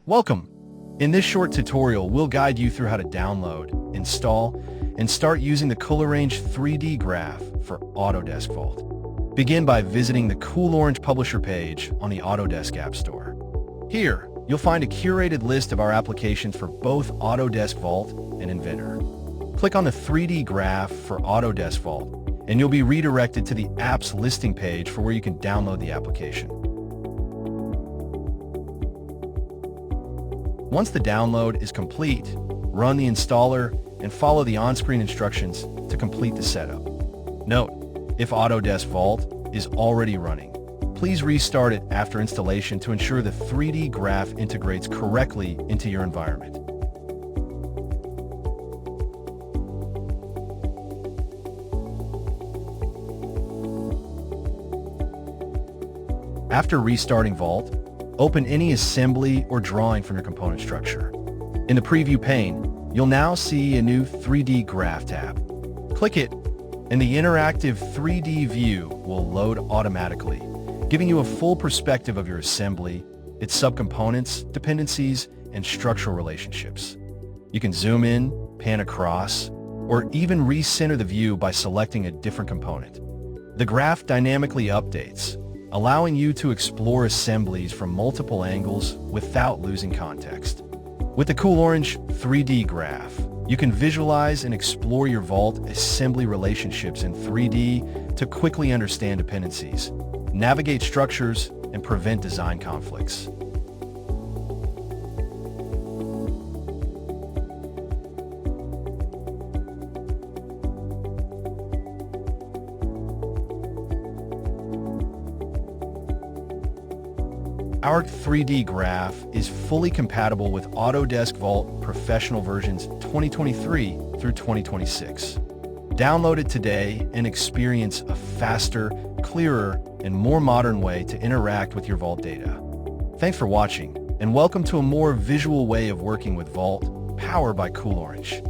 Welcome! In this short tutorial, we'll guide you through how to download, install, and start using the coolOrange 3D graph for Autodesk Vault. Begin by visiting the coolOrange publisher page on the Autodesk App Store. Here, you'll find a curated list of our applications for both Autodesk Vault and Inventor. Click on the 3D graph for Autodesk Vault, and you'll be redirected to the app's listing page for where you can download the application. Once the download is complete, run the installer and follow the on-screen instructions to complete the setup. Note, if Autodesk Vault is already running, please restart it after installation to ensure the 3D graph integrates correctly into your environment. After restarting Vault, open any assembly or drawing from your component structure. In the preview pane, you'll now see a new 3D graph tab. Click it, and the interactive 3D view will load automatically, giving you a full perspective of your assembly, its subcomponents, dependencies, and structural relationships. You can zoom in, pan across, or even recenter the view by selecting a different component. The graph dynamically updates, allowing you to explore assemblies from multiple angles without losing context. With the coolOrange 3D graph, you can visualize and explore your Vault assembly relationships in 3D to quickly understand dependencies, navigate structures, and prevent design conflicts. Our 3D graph is fully compatible with Autodesk Vault Professional versions 2023 through 2026. Download it today and experience a faster, clearer, and more modern way to interact with your Vault data. Thanks for watching, and welcome to a more visual way of working with Vault, powered by coolOrange.